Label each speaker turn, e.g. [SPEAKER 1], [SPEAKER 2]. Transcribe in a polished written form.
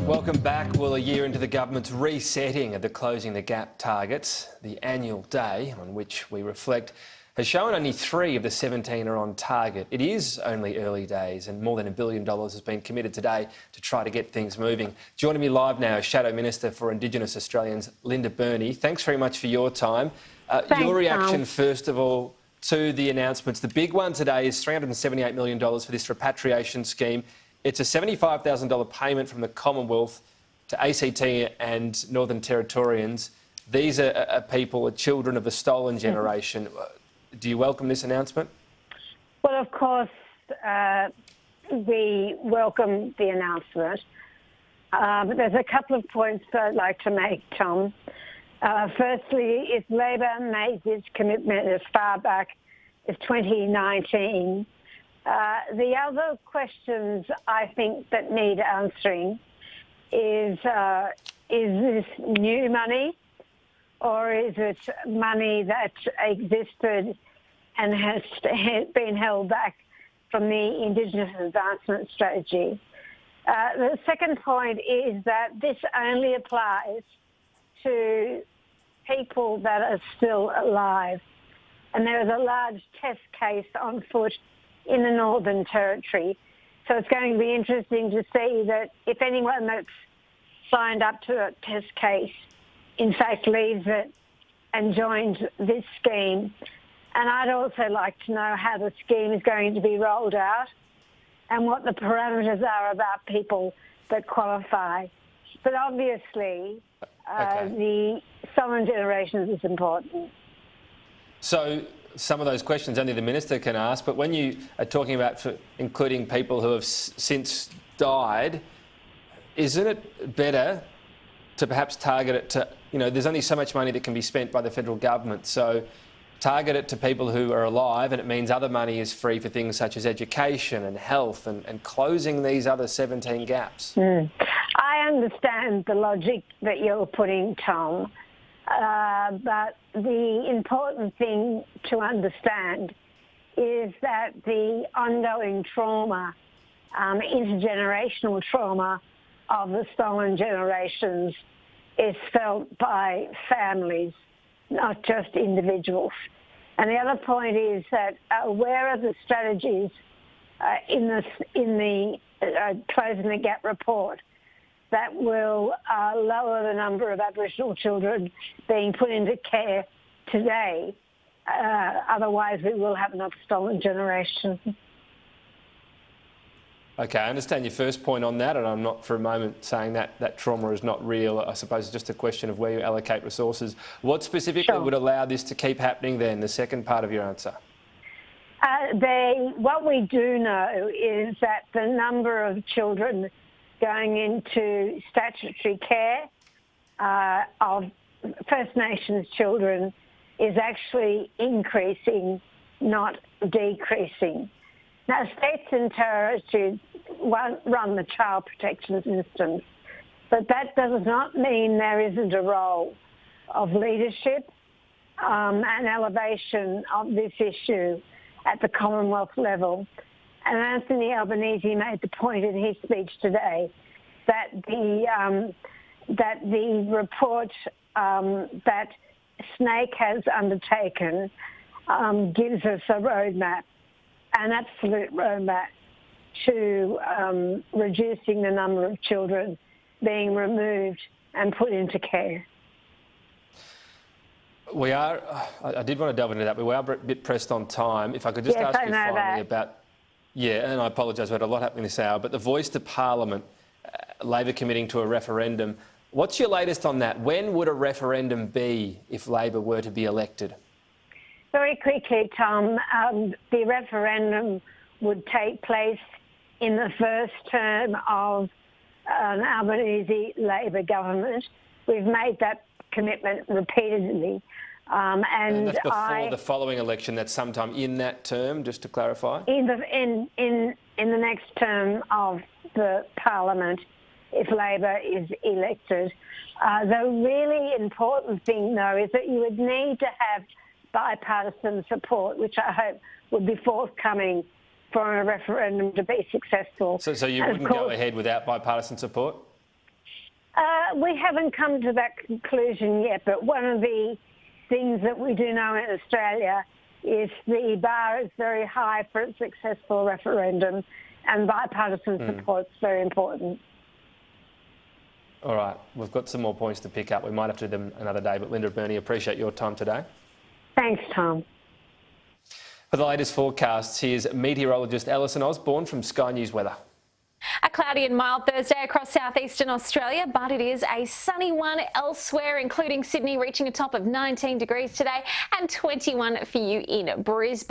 [SPEAKER 1] Welcome back. Well, a year into the government's resetting of the Closing the Gap targets, the annual day on which we reflect has shown only 3 of the 17 are on target. It is only early days and more than $1 billion has been committed today to try to get things moving. Joining me live now is Shadow Minister for Indigenous Australians, Linda Burney. Thanks very much for your time.
[SPEAKER 2] Thanks,
[SPEAKER 1] your reaction, first of all, to the announcements. The big one today is $378 million for this repatriation scheme. It's a $75,000 payment from the Commonwealth to ACT and Northern Territorians. These are people, children of the stolen generation. Do you welcome this announcement?
[SPEAKER 2] Well, of course, we welcome the announcement. But there's a couple of points that I'd like to make, Tom. Firstly, if Labor made this commitment as far back as 2019, the other questions I think that need answering is this new money, or is it money that existed and has been held back from the Indigenous Advancement Strategy? The second point is that this only applies to people that are still alive. And there is a large test case on foot in the Northern Territory. So it's going to be interesting to see that if anyone that's signed up to a test case in fact leaves it and joins this scheme. And I'd also like to know how the scheme is going to be rolled out and what the parameters are about people that qualify. But obviously, the stolen generations is important.
[SPEAKER 1] So some of those questions only the Minister can ask, but when you are talking about including people who have since died, isn't it better to perhaps target it to, there's only so much money that can be spent by the federal government, so target it to people who are alive, and it means other money is free for things such as education and health and closing these other 17 gaps?
[SPEAKER 2] I understand the logic that you're putting, Tom, but the important thing to understand is that the ongoing trauma, intergenerational trauma of the stolen generations is felt by families, not just individuals. And the other point is that where are the strategies in the Closing the Gap report that will lower the number of Aboriginal children being put into care today? Otherwise, we will have another stolen generation.
[SPEAKER 1] Okay, I understand your first point on that, and I'm not for a moment saying that trauma is not real. I suppose it's just a question of where you allocate resources. What specifically would allow this to keep happening then, the second part of your answer?
[SPEAKER 2] What we do know is that the number of children going into statutory care of First Nations children is actually increasing, not decreasing. Now, states and territories run the child protection systems, but that does not mean there isn't a role of leadership and elevation of this issue at the Commonwealth level. And Anthony Albanese made the point in his speech today that the report that Snake has undertaken gives us a roadmap, an absolute roadmap to reducing the number of children being removed and put into care.
[SPEAKER 1] We are, I did want to delve into that, but we are a bit pressed on time. If I could just ask you finally about, and I apologise, we had a lot happening this hour, but the voice to Parliament, Labor committing to a referendum. What's your latest on that? When would a referendum be if Labor were to be elected?
[SPEAKER 2] Very quickly, Tom, the referendum would take place in the first term of an Albanese Labor government. We've made that commitment repeatedly. And
[SPEAKER 1] that's before the following election, that's sometime in that term, just to clarify?
[SPEAKER 2] In the next term of the Parliament, if Labor is elected. The really important thing, though, is that you would need to have bipartisan support, which I hope would be forthcoming for a referendum to be successful.
[SPEAKER 1] So you wouldn't go ahead without bipartisan support?
[SPEAKER 2] We haven't come to that conclusion yet, but one of the things that we do know in Australia is the bar is very high for a successful referendum, and bipartisan support is very important.
[SPEAKER 1] All right, we've got some more points to pick up. We might have to do them another day, but Linda, Burney, appreciate your time today.
[SPEAKER 2] Thanks, Tom.
[SPEAKER 1] For the latest forecasts, here's meteorologist Alison Osborne from Sky News Weather.
[SPEAKER 3] A cloudy and mild Thursday across southeastern Australia, but it is a sunny one elsewhere, including Sydney reaching a top of 19 degrees today and 21 for you in Brisbane.